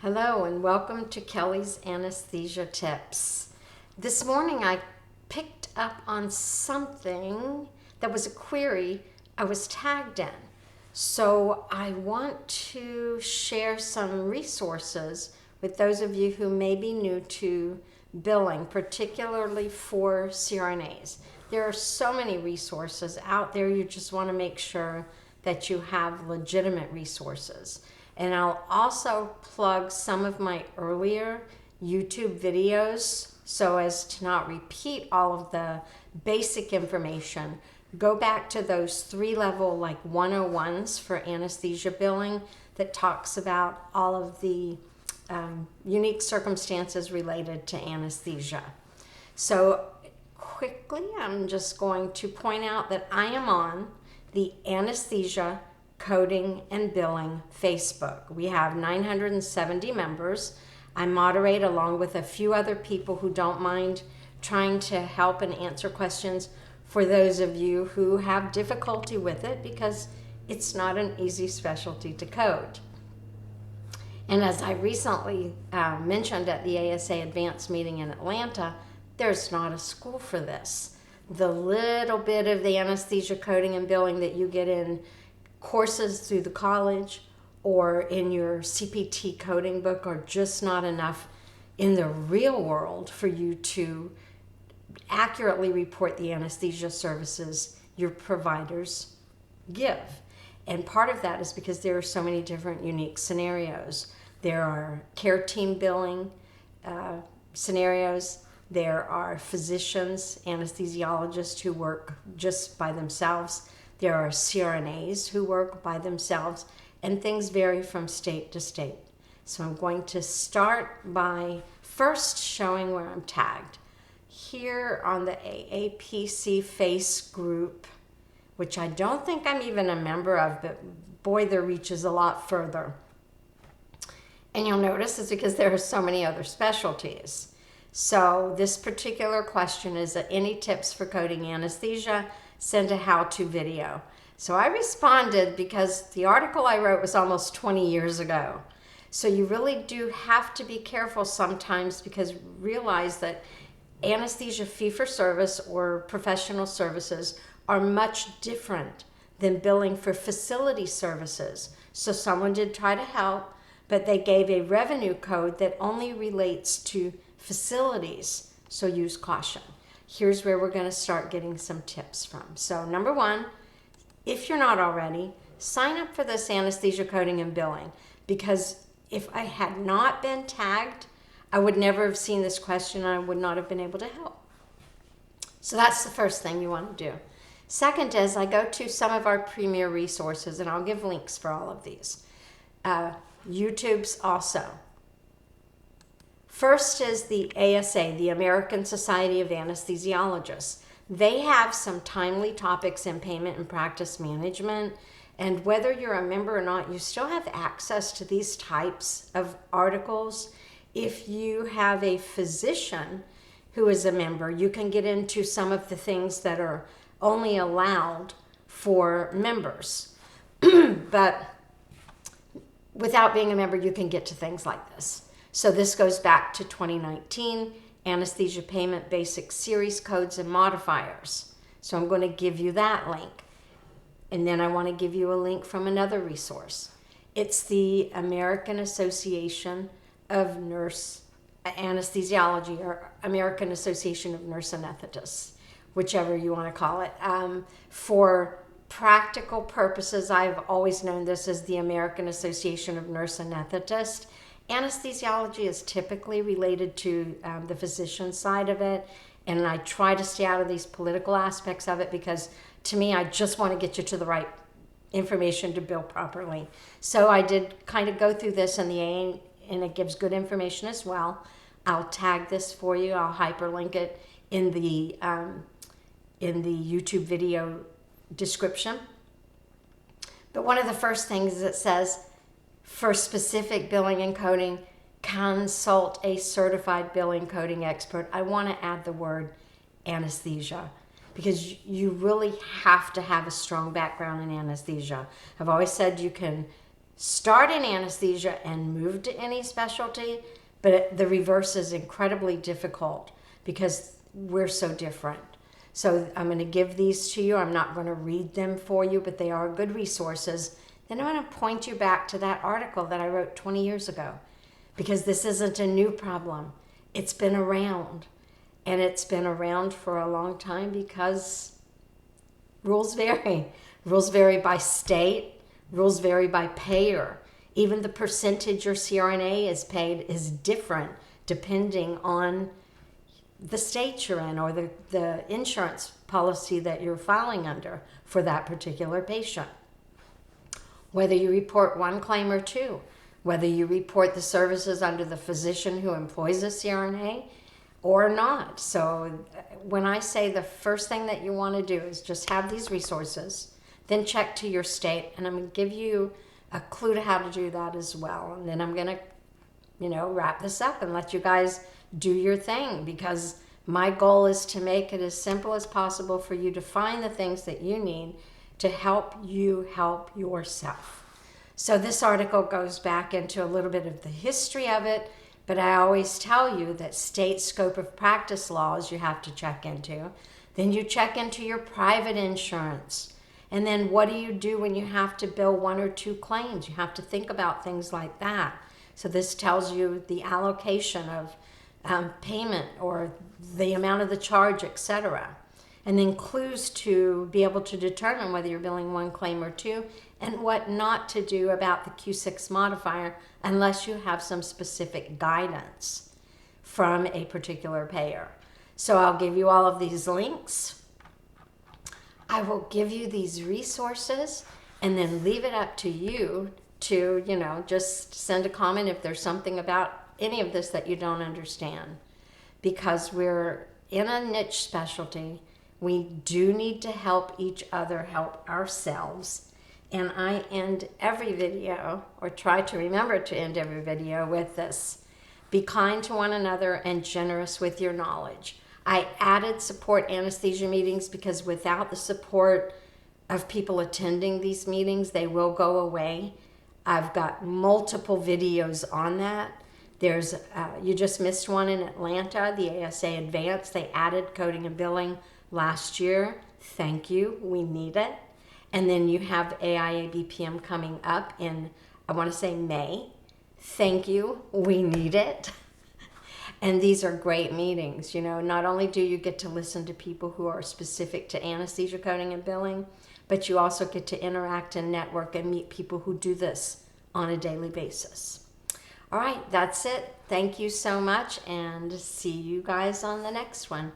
Hello and welcome to Kelly's Anesthesia Tips. This morning I picked up on something that was a query I was tagged in. So I want to share some resources with those of you who may be new to billing, particularly for CRNAs. There are so many resources out there. You just want to make sure that you have legitimate resources. And I'll also plug some of my earlier YouTube videos so as to not repeat all of the basic information. Go back to those 3-level 101s for anesthesia billing that talks about all of the unique circumstances related to anesthesia. So quickly, I'm just going to point out that I am on the Anesthesia Coding and Billing Facebook. We have 970 members. I moderate along with a few other people who don't mind trying to help and answer questions for those of you who have difficulty with it because it's not an easy specialty to code. And as I recently mentioned at the ASA Advanced meeting in Atlanta, there's not a school for this. The little bit of the anesthesia coding and billing that you get in courses through the college or in your CPT coding book are just not enough in the real world for you to accurately report the anesthesia services your providers give. And part of that is because there are so many different unique scenarios. There are care team billing scenarios. There are physicians, anesthesiologists who work just by themselves. There are CRNAs who work by themselves, and things vary from state to state. So I'm going to start by first showing where I'm tagged. Here on the AAPC Face group, which I don't think I'm even a member of, but boy, their reach is a lot further. And you'll notice it's because there are so many other specialties. So this particular question is any tips for coding anesthesia? Send a how-to video. So I responded because the article I wrote was almost 20 years ago. So you really do have to be careful sometimes because realize that anesthesia fee-for-service or professional services are much different than billing for facility services. So someone did try to help, but they gave a revenue code that only relates to facilities. So use caution. Here's where we're going to start getting some tips from. So number one, if you're not already, sign up for this anesthesia coding and billing, because if I had not been tagged, I would never have seen this question and I would not have been able to help. So that's the first thing you want to do. Second is I go to some of our premier resources, and I'll give links for all of these. YouTube's also. First is the ASA, the American Society of Anesthesiologists. They have some timely topics in payment and practice management, and whether you're a member or not, you still have access to these types of articles. If you have a physician who is a member, you can get into some of the things that are only allowed for members. But without being a member, you can get to things like this. So this goes back to 2019, Anesthesia Payment Basic Series Codes and Modifiers. So I'm going to give you that link. And then I want to give you a link from another resource. It's the American Association of Nurse Anesthesiology, or American Association of Nurse Anesthetists, whichever you want to call it. For practical purposes, I've always known this as the American Association of Nurse Anesthetists. Anesthesiology is typically related to the physician side of it, and I try to stay out of these political aspects of it because to me, I just want to get you to the right information to bill properly. So I did kind of go through this in the AANA, and it gives good information as well. I'll tag this for you. I'll hyperlink it in the YouTube video description. But one of the first things is it says, for specific billing and coding, consult a certified billing coding expert. I want to add the word anesthesia because you really have to have a strong background in anesthesia. I've always said you can start in anesthesia and move to any specialty, but the reverse is incredibly difficult because we're so different. So I'm going to give these to you. I'm not going to read them for you, but they are good resources. Then I'm going to point you back to that article that I wrote 20 years ago, because this isn't a new problem. It's been around, and it's been around for a long time because rules vary. Rules vary by state. Rules vary by payer. Even the percentage your CRNA is paid is different depending on the state you're in or the insurance policy that you're filing under for that particular patient. Whether you report one claim or two, whether you report the services under the physician who employs a CRNA or not. So when I say the first thing that you want to do is just have these resources, then check to your state, and I'm going to give you a clue to how to do that as well. And then I'm going to, wrap this up and let you guys do your thing, because my goal is to make it as simple as possible for you to find the things that you need to help you help yourself. So this article goes back into a little bit of the history of it, but I always tell you that state scope of practice laws you have to check into. Then you check into your private insurance. And then what do you do when you have to bill one or two claims? You have to think about things like that. So this tells you the allocation of payment or the amount of the charge, etc. And then clues to be able to determine whether you're billing one claim or two, and what not to do about the Q6 modifier unless you have some specific guidance from a particular payer. So I'll give you all of these links. I will give you these resources and then leave it up to you to, just send a comment if there's something about any of this that you don't understand. Because we're in a niche specialty, we do need to help each other help ourselves. And I end every video, or try to remember to end every video with this: be kind to one another and generous with your knowledge. I added support anesthesia meetings because without the support of people attending these meetings, they will go away. I've got multiple videos on that. There's, you just missed one in Atlanta, the ASA Advanced. They added coding and billing last year. Thank you, we need it. And then you have AIA-BPM coming up in, I want to say May. Thank you, we need it. And these are great meetings. Not only do you get to listen to people who are specific to anesthesia coding and billing, but you also get to interact and network and meet people who do this on a daily basis. All right, that's it. Thank you so much, and see you guys on the next one.